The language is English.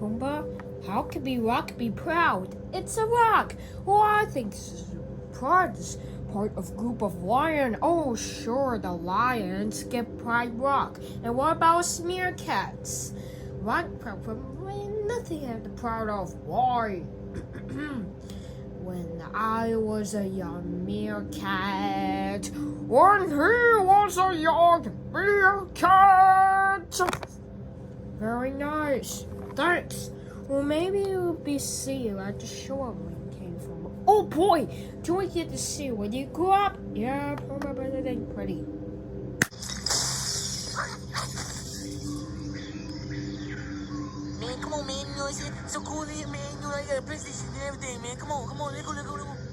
pumbaa. How can rock be proud? It's a rock. Oh, I think this is proud. This part of group of lion. Oh, sure, the lions get pride rock. And what about smear cats? Rock nothing I'm proud of. Why? When I was a young meerkat. When he was a young meerkat. Very nice. Thanks. Well, maybe it would be seal at the shore where it came from. Oh boy! Do I get to see when you grow up? Yeah, probably it ain't pretty. Man, come on, man. You know, it's so cool, man. You know, I got a PlayStation and everything, man. Come on, let's go.